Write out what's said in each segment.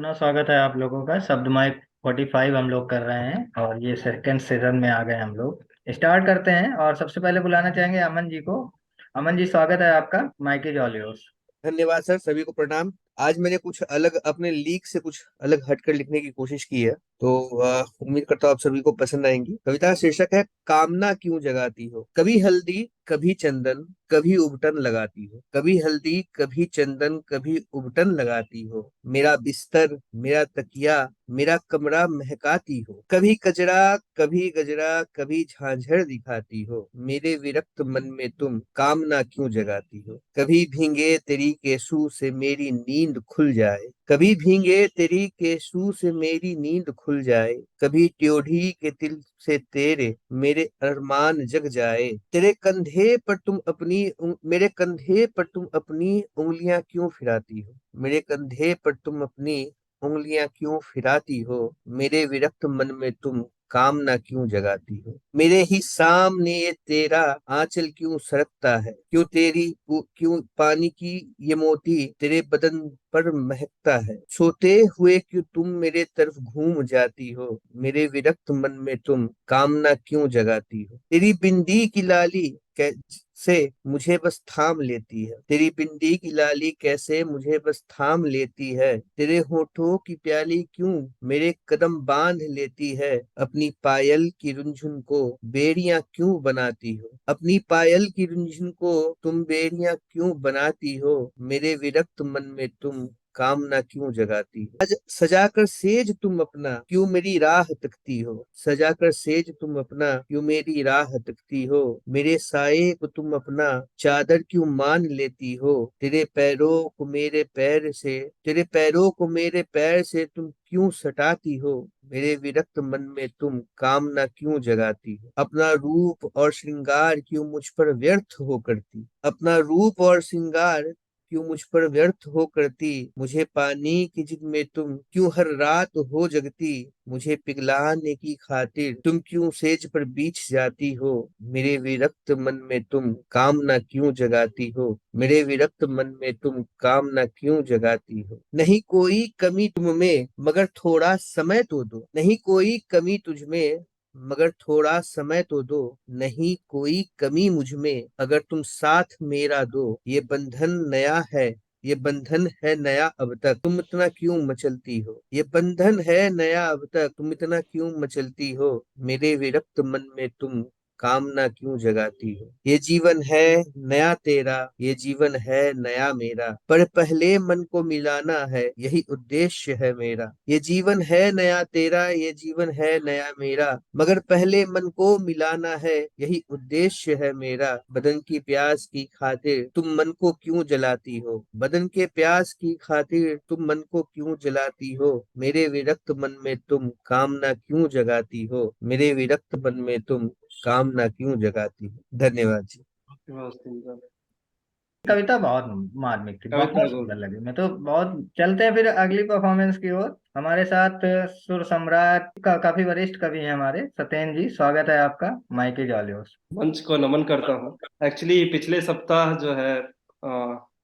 पुनः स्वागत है आप लोगों का। शब्द माइक 45 हम लोग कर रहे हैं और ये सेकंड सीजन में आ गए हम लोग। स्टार्ट करते हैं और सबसे पहले बुलाना चाहेंगे अमन जी को। अमन जी, स्वागत है आपका। Mic is all yours. धन्यवाद सर, सभी को प्रणाम। आज मैंने कुछ अलग अपने लीक से कुछ अलग हटकर लिखने की कोशिश की है, तो उम्मीद करता हूँ आप सभी को पसंद आएंगी। कविता का शीर्षक है कामना क्यों जगाती हो। कभी हल्दी कभी चंदन कभी उबटन लगाती हो, कभी हल्दी कभी चंदन कभी उबटन लगाती हो। मेरा बिस्तर मेरा तकिया मेरा कमरा महकाती हो। कभी कजरा कभी गजरा कभी झांझर दिखाती हो। मेरे विरक्त मन में तुम कामना क्यों जगाती हो। कभी भींगे तेरी केसू से मेरी नींद खुल जाए, कभी भींगे तेरी केसू से मेरी नींद खुल जाए। कभी ट्योढ़ी के तिल से तेरे मेरे अरमान जग जाए। तेरे कंधे पर तुम अपनी मेरे कंधे पर तुम अपनी उंगलियां क्यों फिराती हो। मेरे कंधे पर तुम अपनी उंगलियां क्यों फिराती हो। मेरे विरक्त मन में तुम कामना क्यों जगाती हो। मेरे ही सामने ये तेरा आंचल क्यों सरकता है। क्यों पानी की ये मोती तेरे बदन पर महकता है। सोते हुए क्यों तुम मेरे तरफ घूम जाती हो। मेरे विरक्त मन में तुम कामना क्यों जगाती हो। तेरी बिंदी की लाली कैसे मुझे बस थाम लेती है। तेरी बिंदी की लाली कैसे मुझे बस थाम लेती है। तेरे होठों की प्याली क्यों मेरे कदम बांध लेती है। अपनी पायल की रुंझुन को बेड़ियां क्यों बनाती हो। अपनी पायल की रुंझुन को तुम बेड़ियां क्यों बनाती हो। मेरे विरक्त मन में तुम कामना क्यों जगाती हो। सजाकर सेज तुम अपना क्यों मेरी राह तकती हो। सजाकर सेज तुम अपना क्यों मेरी राह तकती हो। मेरे साये को तुम अपना चादर क्यों मान लेती हो। तेरे पैरों को मेरे पैर से तुम क्यों सटाती हो। मेरे विरक्त मन में तुम कामना क्यों जगाती हो। अपना रूप और श्रृंगार क्यों मुझ पर व्यर्थ हो करती। अपना रूप और श्रृंगार क्यों मुझ पर व्यर्थ हो करती। मुझे पानी की जिद में तुम क्यों हर रात हो जगती। मुझे पिघलाने की खातिर तुम क्यों सेज पर बीछ जाती हो। मेरे विरक्त मन में तुम कामना क्यों जगाती हो। मेरे विरक्त मन में तुम कामना क्यों जगाती हो। नहीं कोई कमी तुम में मगर थोड़ा समय तो दो। नहीं कोई कमी तुझ में मगर थोड़ा समय तो दो। नहीं कोई कमी मुझ में अगर तुम साथ मेरा दो। ये बंधन नया है, ये बंधन है नया अब तक तुम इतना क्यों मचलती हो। ये बंधन है नया अब तक तुम इतना क्यों मचलती हो। मेरे विरक्त मन में तुम कामना क्यों जगाती हो। ये जीवन है नया तेरा, ये जीवन है नया मेरा, पर पहले मन को मिलाना है यही उद्देश्य है मेरा। ये जीवन है नया तेरा, ये जीवन है नया मेरा, मगर पहले मन को मिलाना है यही उद्देश्य है मेरा। बदन की प्यास की खातिर तुम मन को क्यों जलाती हो। बदन के प्यास की खातिर तुम मन को क्यों जलाती हो। मेरे विरक्त मन में तुम कामना क्यों जगाती हो। मेरे विरक्त मन में तुम कामना क्यों जगाती हो। धन्यवाद जी। बहुत सुंदर कविता बहुत मार्मिक थी, कविता बहुत को। सुंदर लगी। मैं तो बहुत चलते हैं फिर अगली परफॉर्मेंस की ओर। हमारे साथ सुर सम्राट काफी वरिष्ठ कवि हैं हमारे सत्येंद्र जी। स्वागत है आपका। Mic is all yours. मंच को नमन करता हूँ। एक्चुअली पिछले सप्ताह जो है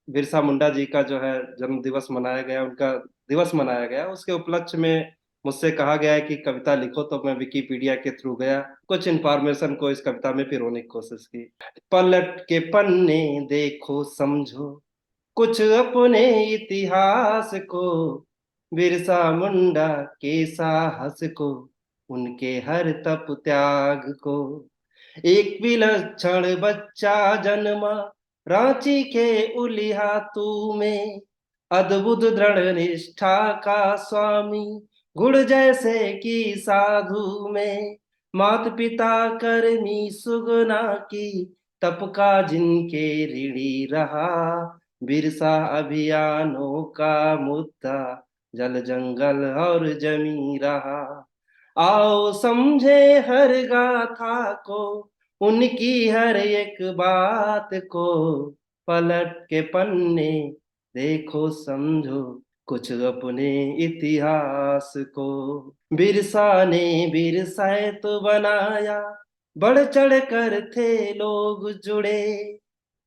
बिरसा मुंडा जी का जो है जन्म दिवस मनाया गया, उनका दिवस मनाया गया। उसके उपलक्ष्य में मुझसे कहा गया है कि कविता लिखो, तो मैं विकिपीडिया के थ्रू गया, कुछ इंफॉर्मेशन को इस कविता में पिरोने की कोशिश की। पलट के पन्ने देखो समझो कुछ अपने इतिहास को, बिरसा मुंडा के साहस को, उनके हर तप त्याग को। एक विलक्षण बच्चा जन्मा रांची के उलिहातू में, अद्भुत दृढ़ निष्ठा का स्वामी गुड़ जैसे की साधु में। मात पिता करनी सुगना की तप का जिनके ऋणी रहा, बिरसा अभियानों का मुद्दा जल जंगल और जमी रहा। आओ समझे हर गाथा को, उनकी हर एक बात को, पलट के पन्ने देखो समझो कुछ अपने इतिहास को। बिरसा ने बिरसायत बनाया, बढ़ चढ़ कर थे लोग जुड़े,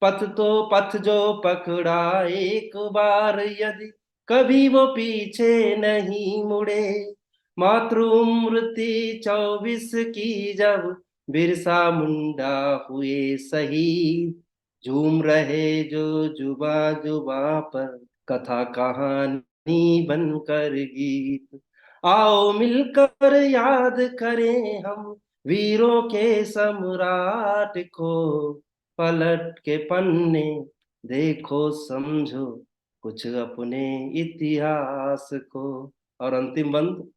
पथ जो पकड़ा एक बार यदि कभी वो पीछे नहीं मुड़े। मातृ उम्र थी 24 की जब बिरसा मुंडा हुए शहीद। झूम रहे जो जुबा जुबा पर कथा कहानी बनकर गीत। आओ मिलकर याद करें हम वीरों के सम्राट को। पलट के पन्ने देखो समझो कुछ अपने इतिहास को। और अंतिम बंद।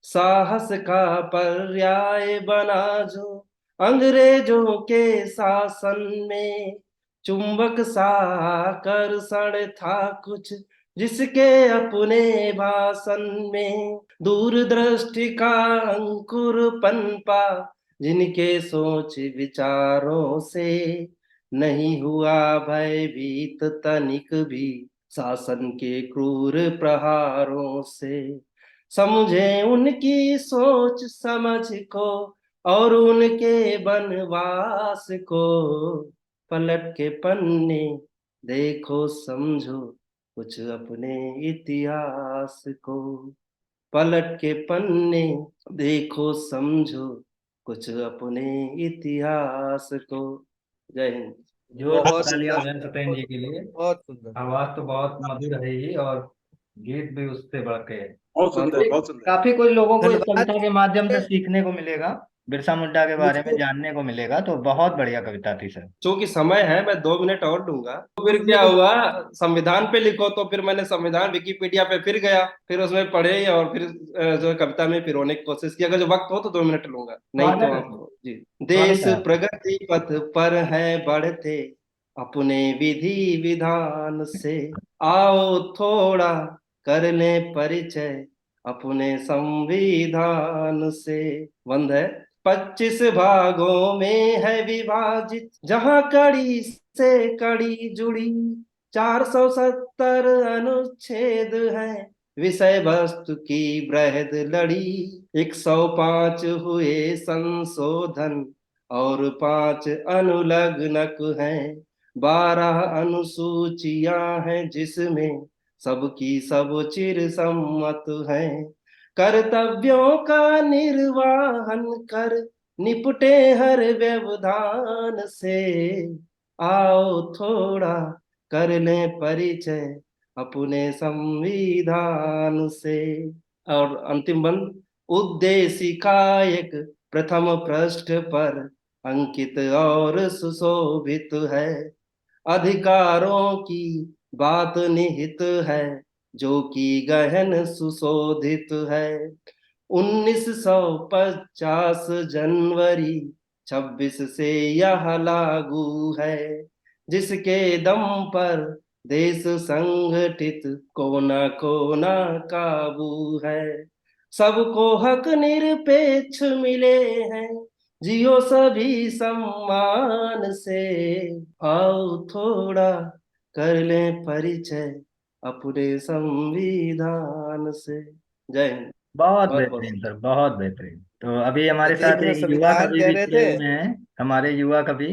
साहस का पर्याय बना जो अंग्रेजों के शासन में। चुंबक सा आकर्षण था कुछ जिसके अपने भाषण में। दूरदृष्टि का अंकुर पनपा जिनके सोच विचारों से। नहीं हुआ भयभीत तनिक भी शासन के क्रूर प्रहारों से। समझे उनकी सोच समझ को और उनके वनवास को। पलट के पन्ने देखो समझो कुछ अपने इतिहास को। पलट के पन्ने देखो समझो कुछ अपने इतिहास को। जय हिंद। जोरदार बहुत तालियां हो सुंदर, जाए सत्येंद्र जी के लिए। बहुत सुंदर। आवाज तो बहुत मधुर है ही, और गीत भी उससे बढ़ के है। बहुत बहुत सुंदर, काफी बहुत सुंदर। काफी कुछ लोगों को इस धन्यवाद। कविता के माध्यम से सीखने को मिलेगा, बिरसा मुंडा के बारे में मुझको जानने को मिलेगा। तो बहुत बढ़िया कविता थी सर। चूंकि समय है, मैं 2 मिनट और लूंगा। तो फिर क्या हुआ, संविधान पे लिखो, तो फिर मैंने संविधान विकिपीडिया पे फिर गया, फिर उसमें पढ़े और फिर जो है कविता में पिरोने की कोशिश की। अगर जो वक्त हो तो 2 मिनट लूंगा, नहीं तो स्वागत है, आपको जी। स्वागत देश है आपका। प्रगति पथ पर है बढ़ते अपने विधि विधान से। आओ थोड़ा कर ले परिचय अपने संविधान से। बंद है। 25 भागों में है विभाजित जहां कड़ी से कड़ी जुड़ी। 470 अनुच्छेद है विषय वस्तु की बृहद लड़ी। 105 हुए संशोधन और 5 अनुलग्नक हैं। 12 अनुसूचियां हैं जिसमें सबकी सब चिर सम्मत हैं। कर्तव्यों का निर्वाहन कर निपटे हर व्यवधान से। आओ थोड़ा कर लें परिचय अपने संविधान से। और अंतिम बंद। उद्देशिका एक प्रथम पृष्ठ पर अंकित और सुशोभित है। अधिकारों की बात निहित है जो कि गहन सुशोधित है। 1950 जनवरी 26 से यह लागू है। जिसके दम पर देश संगठित कोना कोना काबू है। सबको हक निरपेक्ष मिले हैं जियो सभी सम्मान से। आओ थोड़ा कर लें परिचय अपने संविधान से। जय हिंद। बहुत बहुत बहुत बेहतरीन सर, बहुत बेहतरीन। तो अभी हमारे देख साथ में एक युवा संविधान कवि कह भी रहे जुड़े थे। हुए हैं, हमारे युवा कवि।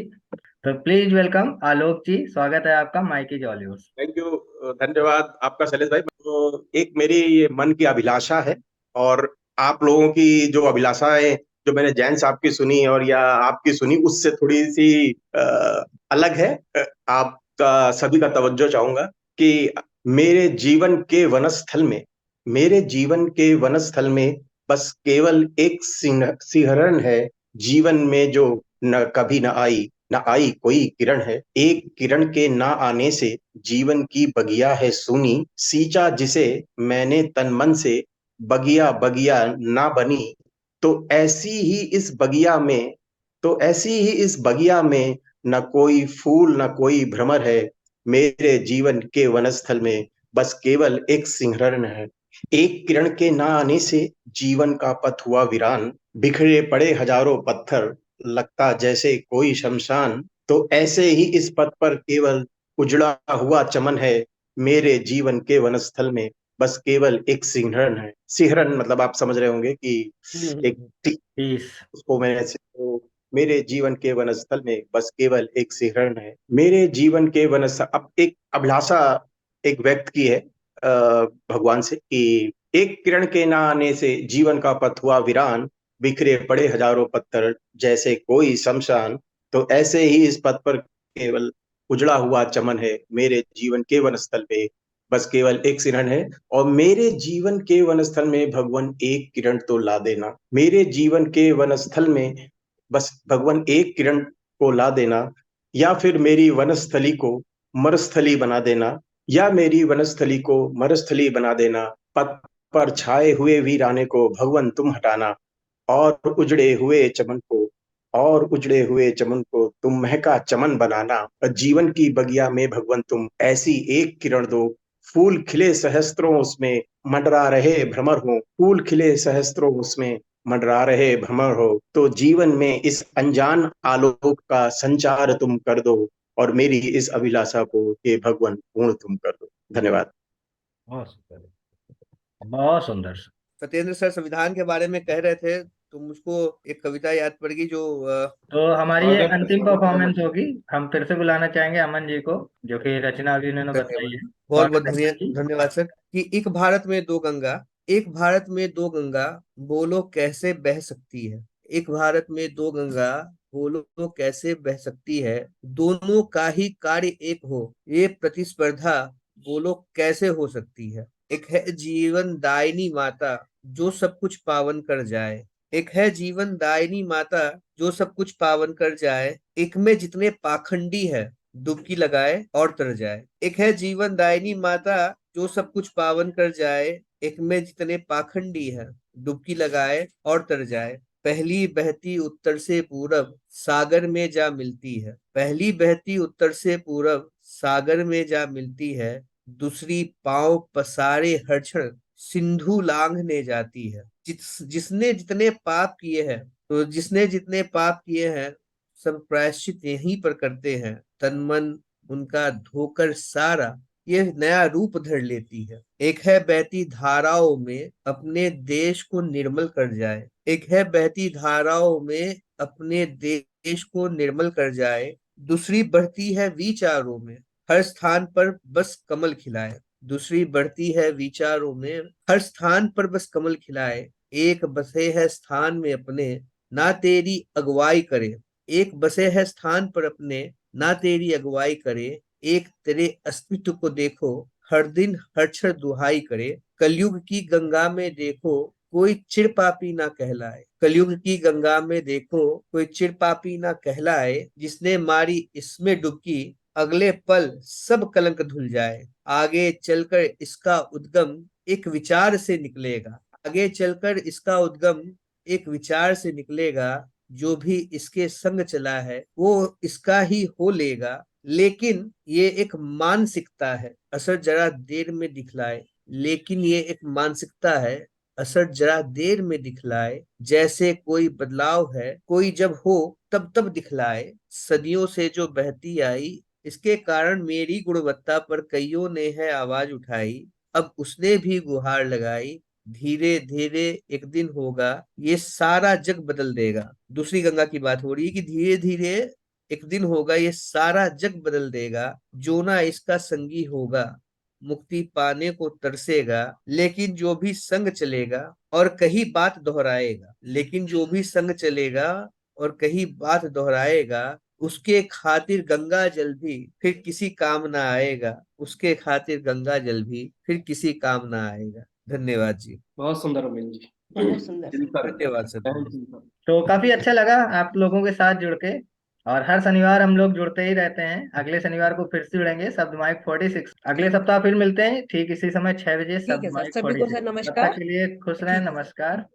तो प्लीज वेलकम आलोक जी, स्वागत है आपका माइकी जॉलीवुड। Thank you. धन्यवाद आपका शैलेश भाई। तो एक मेरी ये मन की अभिलाषा है, और आप लोगों की जो अभिलाषाएं, जो मैंने जैन साहब की सुनी और या आपकी सुनी, उससे थोड़ी सी अलग है। आपका सभी का तवज्जो चाहूंगा कि मेरे जीवन के वनस्थल में, मेरे जीवन के वनस्थल में बस केवल एक सिहरन है जीवन में, जो न कभी न आई कोई किरण है। एक किरण के ना आने से जीवन की बगिया है सूनी, सींचा जिसे मैंने तन मन से, बगिया बगिया ना बनी। तो ऐसी ही इस बगिया में, तो ऐसी ही इस बगिया में न कोई फूल न कोई भ्रमर है। मेरे जीवन के वनस्थल में बस केवल एक सिंहरण है। एक किरण के ना आने से जीवन का पथ हुआ वीरान, बिखरे पड़े हजारों पत्थर, लगता जैसे कोई शमशान। तो ऐसे ही इस पथ पर केवल उजड़ा हुआ चमन है। मेरे जीवन के वनस्थल में बस केवल एक सिंहरण है। सिंहरण मतलब आप समझ रहे होंगे कि एक पीस। उसको मैंने ऐसे, तो मेरे जीवन के वनस्थल में बस केवल एक सिंहरण है। मेरे जीवन के वनस्थल, अब एक अभिलाषा एक व्यक्त की है भगवान से कि एक किरण के ना आने से जीवन का पथ हुआ वीरान, बिखरे पड़े हजारों पत्थर जैसे कोई शमशान। तो ऐसे ही इस पथ पर केवल उजड़ा हुआ चमन है, मेरे जीवन के वनस्थल पे बस केवल एक सिरण है। और मेरे जीवन के वनस्थल में भगवान एक किरण तो ला देना, मेरे जीवन के वनस्थल में बस भगवान एक किरण को ला देना, या फिर मेरी वनस्थली को मरुस्थली बना देना, या मेरी वनस्थली को मरुस्थली बना देना। पथ पर छाए हुए वीराने को भगवन तुम हटाना, और उजड़े हुए चमन को और उजड़े हुए चमन को तुम महका चमन बनाना। और जीवन की बगिया में भगवन तुम ऐसी एक किरण दो, फूल खिले सहस्त्रों उसमें मंडरा रहे भ्रमर हो, फूल खिले सहस्त्रों उसमें मंडरा रहे भ्रमर हो। तो जीवन में इस अनजान आलोक का संचार तुम कर दो, और मेरी इस अभिलाषा को हे भगवन पूर्ण तुम कर दो। धन्यवाद। बहुत सुंदर, बहुत सुंदर। सत्येंद्र सर संविधान के बारे में कह रहे थे, तो मुझको एक कविता याद पड़ गई जो तो हमारी ये स्वागत अंतिम स्वागत है परफॉर्मेंस अमन। होगी। हम फिर से बुलाना चाहेंगे अमन जी को, जो कि रचना अभी उन्होंने बताई धन्यवाद, है। बहुत बहुत स्वागत है अमन जी। धन्यवाद सर। कि एक भारत में दो गंगा, एक भारत में दो गंगा, बोलो कैसे बह सकती है। एक भारत में दो गंगा, बोलो कैसे बह सकती है। दोनों का ही कार्य एक हो, ये प्रतिस्पर्धा बोलो कैसे हो सकती है। एक है जीवन दायिनी माता, जो सब कुछ पावन कर जाए। एक है जीवन दायिनी माता, जो सब कुछ पावन कर जाए। एक में जितने पाखंडी है, डुबकी लगाए और तर जाए। एक है जीवन दायिनी माता, जो सब कुछ पावन कर जाए। एक में जितने पाखंडी है, डुबकी लगाए और तर जाए। पहली बहती उत्तर से पूरब, सागर में जा मिलती है। पहली बहती उत्तर से पूरब, सागर में जा मिलती है। दूसरी पांव पसारे हर क्षण, सिंधु लांघने जाती है। जिसने जितने पाप किए हैं, तो जिसने जितने पाप किए हैं, सब प्रायश्चित यहीं पर करते हैं। तन मन उनका धोकर सारा, ये नया रूप धर लेती है। एक है बहती धाराओं में, अपने देश को निर्मल कर जाए। एक है बहती धाराओं में, अपने देश को निर्मल कर जाए। दूसरी बढ़ती है विचारों में, हर स्थान पर बस कमल खिलाए। दूसरी बढ़ती है विचारों में, हर स्थान पर बस कमल खिलाए। एक बसे है स्थान में अपने, ना तेरी अगुवाई करे। एक बसे है स्थान पर अपने, ना तेरी अगुवाई करे। एक तेरे अस्तित्व को देखो, हर दिन हर क्षण दुहाई करे। कलयुग की गंगा में देखो, कोई चिर पापी ना कहलाए। कलयुग की गंगा में देखो, कोई चिर पापी ना कहलाए। जिसने मारी इसमें डुबकी, अगले पल सब कलंक धुल जाए। आगे चलकर इसका उद्गम एक विचार से निकलेगा। आगे चलकर इसका उद्गम एक विचार से निकलेगा। जो भी इसके संग चला है, वो इसका ही हो लेगा। लेकिन ये एक मानसिकता है, असर जरा देर में दिखलाए। लेकिन ये एक मानसिकता है, असर जरा देर में दिखलाए। जैसे कोई बदलाव है, कोई जब हो तब तब दिखलाए। सदियों से जो बहती आई, इसके कारण मेरी गुणवत्ता पर कईयों ने है आवाज उठाई। अब उसने भी गुहार लगाई, धीरे धीरे एक दिन होगा, ये सारा जग बदल देगा। दूसरी गंगा की बात हो रही है कि धीरे धीरे एक दिन होगा, ये सारा जग बदल देगा। जो ना इसका संगी होगा, मुक्ति पाने को तरसेगा। लेकिन जो भी संग चलेगा और कहीं बात दोहराएगा, लेकिन जो भी संग चलेगा और कहीं बात दोहराएगा, उसके खातिर गंगा जल भी फिर किसी काम ना आएगा। उसके खातिर गंगा जल भी फिर किसी काम ना आएगा। धन्यवाद जी। बहुत सुंदर अमित जी। बहुत सुंदर सर। दिलकर धन्यवाद सर। Thank you sir. तो काफी अच्छा लगा आप लोगों के साथ जुड़ के। और हर शनिवार हम लोग जुड़ते ही रहते हैं। अगले शनिवार को फिर से जुड़ेंगे शब्द माइक 46। अगले सप्ताह फिर मिलते हैं ठीक इसी समय 6 बजे ठीक शब्द है सर, माइक सभी को 46। सर तब तक नमस्कार। के लिए खुश रहें, ठीक है सर। नमस्कार।